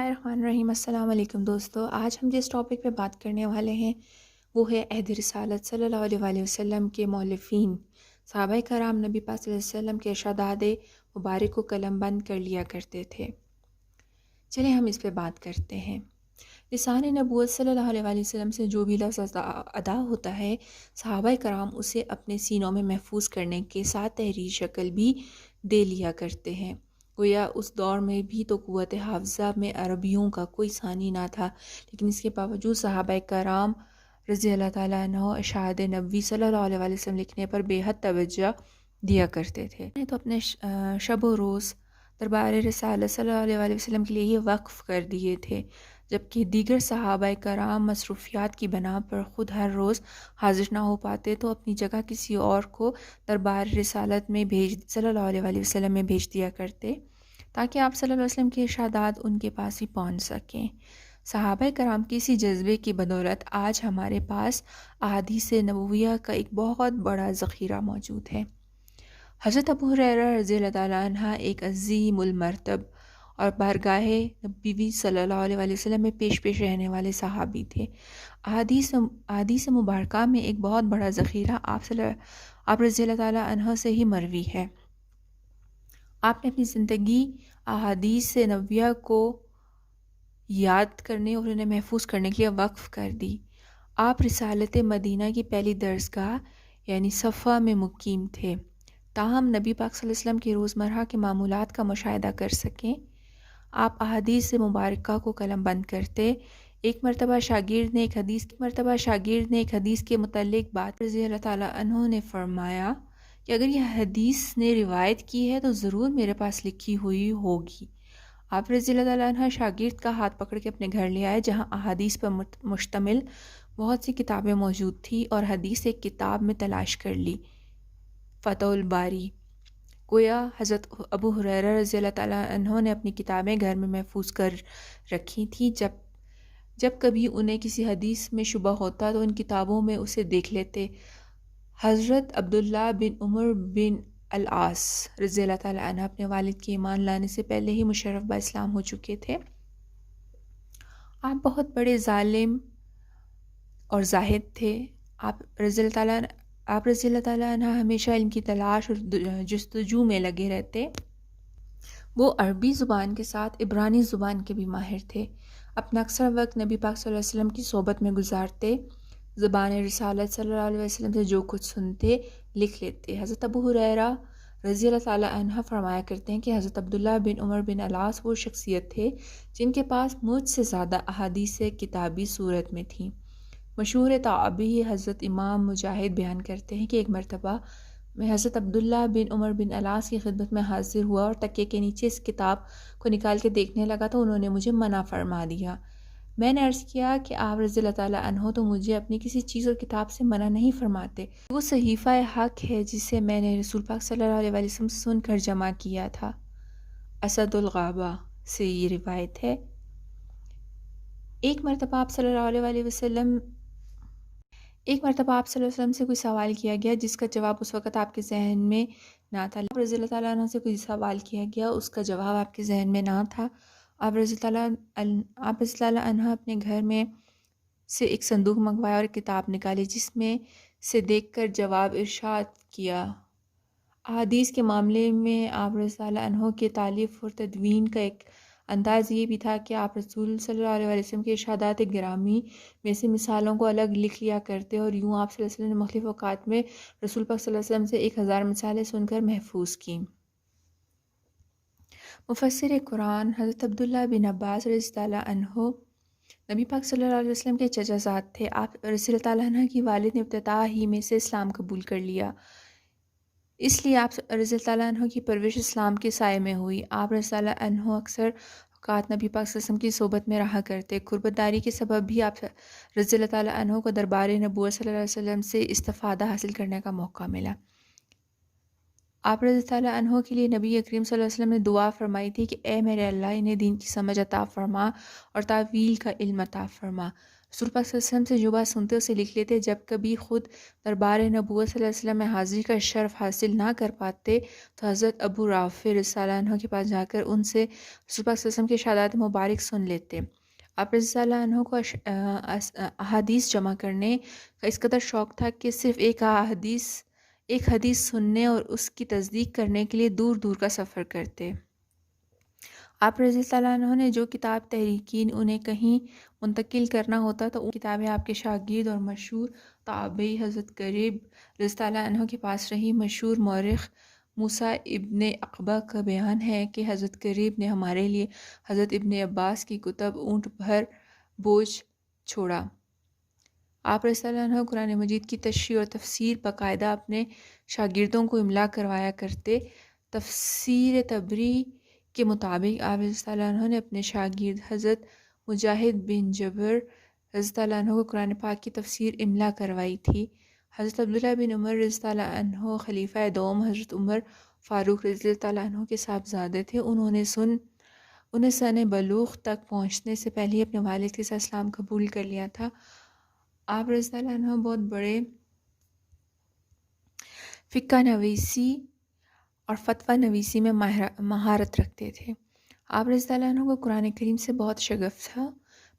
बिस्मिल्लाहिर्रहमानिर्रहीम। अस्सलाम वालेकुम दोस्तों, आज हम जिस टॉपिक पे बात करने वाले हैं वो है अहद रिसालत सल्लल्लाहु अलैहि वसल्लम के मौलिफ़ीन सहाबाए कराम नबी पाक सल्लल्लाहु अलैहि वसल्लम के इरशादात मुबारक को कलमबंद कर लिया करते थे। चलिए हम इस पे बात करते हैं। लिसान नबूवत सल्लल्लाहु अलैहि वसल्लम से जो भी लफ्ज़ अदा होता है, सहाबाए कराम उसे अपने सीनों में महफूज करने के साथ तहरीरी शक्ल भी दे लिया करते हैं। गोया उस दौर में भी तो क़ुव्वत हाफ़ज़ा में अरबियों का कोई सानी ना था, लेकिन इसके बावजूद सहाबाए कराम रज़ी अल्लाह ताला अन्हुम इरशाद नबवी सल्लल्लाहु अलैहि वसल्लम लिखने पर बेहद तवज्जो दिया करते थे। तो अपने शब व रोज़ दरबार रिसालत सल्लल्लाहु अलैहि वसल्लम के लिए ये वक्फ़ कर दिए थे, जबकि दीगर सहाबाए कराम मसरूफ़ियात की बना पर ख़ुद हर रोज़ हाज़िर ना हो पाते तो अपनी जगह किसी और को दरबार रिसालत में सल्लल्लाहु अलैहि वसल्लम में भेज दिया करते, ताकि आप सल्लल्लाहु अलैहि वसल्लम के इरशादात उनके पास ही पहुँच सकें। सहाबाए कराम की इसी जज्बे की बदौलत आज हमारे पास अहादीस नबविया का एक बहुत बड़ा ज़ख़ीरा मौजूद है। हज़रत अबू हुरैरा रज़ी अल्लाह ताला अन्हा एक अज़ीमुल मर्तब और बारगाहे नबी सल्लल्लाहु अलैहि वसल्लम में पेश रहने वाले सहाबी थे। अहादीस मुबारका में एक बहुत बड़ा ज़ख़ीरा आप रज़ी अल्लाह ताला अन्हा से ही मरवी है। आपने अपनी ज़िंदगी अहादीस नबविया को याद करने और उन्हें महफूज करने के लिए वक्फ़ कर दी। आप रिसालत मदीना की पहली दरसगाह यानी सफ़ा में मुकीम थे, ताहम नबी पाक सल्लल्लाहु अलैहि वसल्लम के रोज़मर्रा के मामूलात का मुशाहिदा कर सकें। आप अहादीस मुबारका को कलमबंद करते। एक मरतबा शागिर्द ने एक हदीस के मुतल्लिक़ बात रज़ी अल्लाह ताला अन्हु ने फ़रमाया कि अगर यह हदीस ने रिवायत की है तो ज़रूर मेरे पास लिखी हुई होगी। आप रज़ी अल्लाह ताला अन्हु शागिर्द का हाथ पकड़ के अपने घर ले आए, जहाँ अहादीस पर मुश्तमिल बहुत सी किताबें मौजूद थी और हदीस एक किताब में तलाश कर ली, फ़तहुल बारी। गोया हज़रत अबू हुरैरा रज़ी अल्लाह ताला अन्हु ने अपनी किताबें घर में महफूज कर रखी थी। जब कभी उन्हें किसी हदीस में शुबा होता तो इन किताबों में उसे देख लेते। हज़रत अब्दुल्ला बिन उमर बिन अल-आस रज़ी अल्लाह ताला अन्हु अपने वालिद के ईमान लाने से पहले ही मुशर्रफ बा इस्लाम हो चुके थे। आप बहुत बड़े ज़ालिम और ज़ाहिद थे। आप रज़ी अल्लाह ताला अन्हा हमेशा इल्म की तलाश और जुस्तजू में लगे रहते। वो अरबी ज़ुबान के साथ इब्रानी ज़ुबान के भी माहिर थे। अपना अक्सर वक्त नबी पाक सल्लल्लाहु अलैहि वसल्लम की सोबत में गुजारते। ज़ुबान रिसालत सल्लल्लाहु अलैहि वसल्लम से जो कुछ सुनते लिख लेते। हज़रत अबू हुरैरा रज़ी अल्लाह ताला अन्हा फरमाया करते हैं कि हज़रत अब्दुल्ला बिन उमर बिन अलास वो शख्सियत थे जिनके पास मुझसे ज़्यादा अहादीस किताबी सूरत में थी। मशहूर ताबी हज़रत इमाम मुजाहिद बयान करते हैं कि एक मरतबा मैं हज़रत अब्दुल्ला बिन उमर बिन अलास की खिदमत में हाजिर हुआ और तकिए के नीचे इस किताब को निकाल के देखने लगा तो उन्होंने मुझे मना फरमा दिया। मैंने अर्ज़ किया कि आप रज़ी अल्लाह ताला अन्हो तो मुझे अपनी किसी चीज़ और किताब से मना नहीं फरमाते। वो सहीफ़ा हक़ है जिसे मैंने रसूल पाक सल्लल्लाहु अलैहि वसल्लम से सुनकर जमा किया था। असदुल गाबा से ये रिवायत है। एक मरतबा आप सल्लल्लाहु अलैहि वसल्लम से कोई सवाल किया गया जिसका जवाब उस वक़्त आपके ज़हन में ना था। आप रज़ी अल्लाह ताला अन्हा से कोई सवाल किया गया, उसका जवाब आपके ज़हन में ना था। आप रज़ी ताला अन्हा अपने घर में से एक संदूक मंगवाया और एक किताब निकाली, जिसमें से देखकर जवाब इरशाद किया। अहादीस के मामले में आप रज़ी ताला अन्हु के तालीफ़ और तदवीन का एक अंदाज़ ये भी था कि आप रसूल सल्लल्लाहु अलैहि वसल्लम के इरशादात गिरामी में से मिसालों को अलग लिख लिया करते और यूँ आप सल्लल्लाहु अलैहि वसल्लम ने मुख्तलिफ़ औक़ात में रसूल पाक सल्लल्लाहु अलैहि वसल्लम से 1000 मिसालें सुनकर महफूज की। मुफ़स्सिर कुरान हज़रत अब्दुल्ला बिन अब्बास रज़ी ताला अन्हु नबी पाक सल्लल्लाहु अलैहि वसल्लम के चचाज़ाद थे। आप रज़ी अल्लाह ताला अन्हा की वालिद ने इब्तिदा ही में से इस्लाम कबूल कर लिया, इसलिए आप रज़ी अल्लाह ताला अन्हु की परवरिश इस्लाम के साए में हुई। आप रज़ी ताला अन्हु अक्सर औक़ात नबी पाक सल्लल्लाहु अलैहि वसल्लम की सोबत में रहा करते। क़ुर्बतदारी के सबब भी आप रज़ी अल्लाह ताला अन्हु को दरबार नबूवत सल्लल्लाहु अलैहि वसल्लम से इस्तिफ़ादा हासिल करने का मौका मिला। आप रज़ी ताला अन्हु के लिए नबी करीम सल्लल्लाहु अलैहि वसल्लम ने दुआ फरमाई थी कि ए मेरे अल्लाह इन्हें दीन की समझ अता फ़रमा और तावील का इल्म अता फ़रमा। رسول پاک صلی اللہ علیہ وسلم سے جو بات سنتے اسے لکھ لیتے. جب کبھی خود دربار نبوت صلی اللہ علیہ وسلم میں حاضری کا شرف حاصل نہ کر پاتے تو حضرت ابو رافع رضی اللہ عنہ کے پاس جا کر ان سے رسول پاک صلی اللہ علیہ وسلم کے اشارات مبارک سن لیتے. آپ رضی اللہ عنہ کو احادیث جمع کرنے کا اس قدر شوق تھا کہ صرف ایک حدیث سننے اور اس کی تصدیق کرنے کے لیے دور دور کا سفر کرتے. آپ رضی اللہ عنہ نے جو کتاب تحریکین انہیں کہیں منتقل کرنا ہوتا تو وہ کتابیں آپ کے شاگرد اور مشہور تابعی حضرت قریب رضی اللہ عنہ کے پاس رہی. مشہور مورخ موسیٰ ابن عقبہ کا بیان ہے کہ حضرت قریب نے ہمارے لیے حضرت ابن عباس کی کتب اونٹ بھر بوجھ چھوڑا. آپ رضی اللہ عنہ قرآن مجید کی تشریح اور تفسیر باقاعدہ اپنے شاگردوں کو املا کروایا کرتے. تفسیر تبری کے مطابق آپ رضی اللہ عنہ نے اپنے شاگرد حضرت مجاہد بن جبر رضی اللہ عنہ کو قرآن پاک کی تفسیر املا کروائی تھی. حضرت عبداللہ بن عمر رضی اللہ عنہ خلیفہ دوم حضرت عمر فاروق رضی اللہ عنہ کے صاحبزادے تھے. انہیں سن بلوغ تک پہنچنے سے پہلے اپنے والد کے ساتھ اسلام قبول کر لیا تھا. آپ رضی اللہ عنہ بہت بڑے فقہ نویسی اور فتویٰ نویسی میں مہارت رکھتے تھے. آپ رضی اللہ عنہ کو قرآن کریم سے بہت شغف تھا.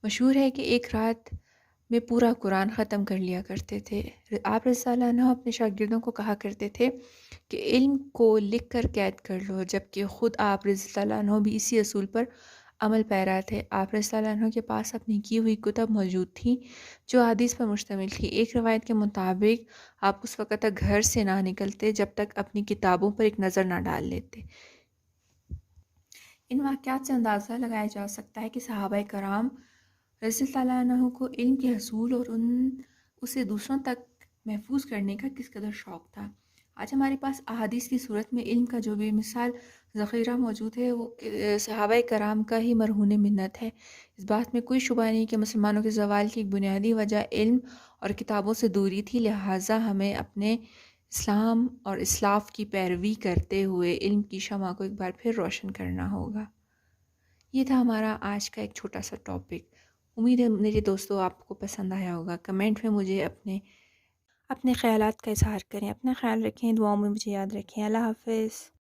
مشہور ہے کہ ایک رات میں پورا قرآن ختم کر لیا کرتے تھے. آپ رضی اللہ عنہ اپنے شاگردوں کو کہا کرتے تھے کہ علم کو لکھ کر قید کر لو، جبکہ خود آپ رضی اللہ عنہ بھی اسی اصول پر عمل پیرا تھے. آپ رضی اللہ عنہ کے پاس اپنی کی ہوئی کتب موجود تھیں جو حدیث پر مشتمل تھی. ایک روایت کے مطابق آپ اس وقت تک گھر سے نہ نکلتے جب تک اپنی کتابوں پر ایک نظر نہ ڈال لیتے. ان واقعات سے اندازہ لگایا جا سکتا ہے کہ صحابہ کرام رضی اللہ عنہ کو علم کے حصول اور اسے دوسروں تک محفوظ کرنے کا کس قدر شوق تھا. آج ہمارے پاس احادیث کی صورت میں علم کا جو بے مثال ذخیرہ موجود ہے وہ صحابہ کرام کا ہی مرہون منت ہے. اس بات میں کوئی شبہ نہیں کہ مسلمانوں کے زوال کی ایک بنیادی وجہ علم اور کتابوں سے دوری تھی. لہٰذا ہمیں اپنے اسلام اور اسلاف کی پیروی کرتے ہوئے علم کی شمع کو ایک بار پھر روشن کرنا ہوگا. یہ تھا ہمارا آج کا ایک چھوٹا سا ٹاپک. امید ہے میرے دوستوں آپ کو پسند آیا ہوگا. کمنٹ میں مجھے اپنے خیالات کا اظہار کریں. اپنا خیال رکھیں، دعاؤں میں مجھے یاد رکھیں. اللہ حافظ.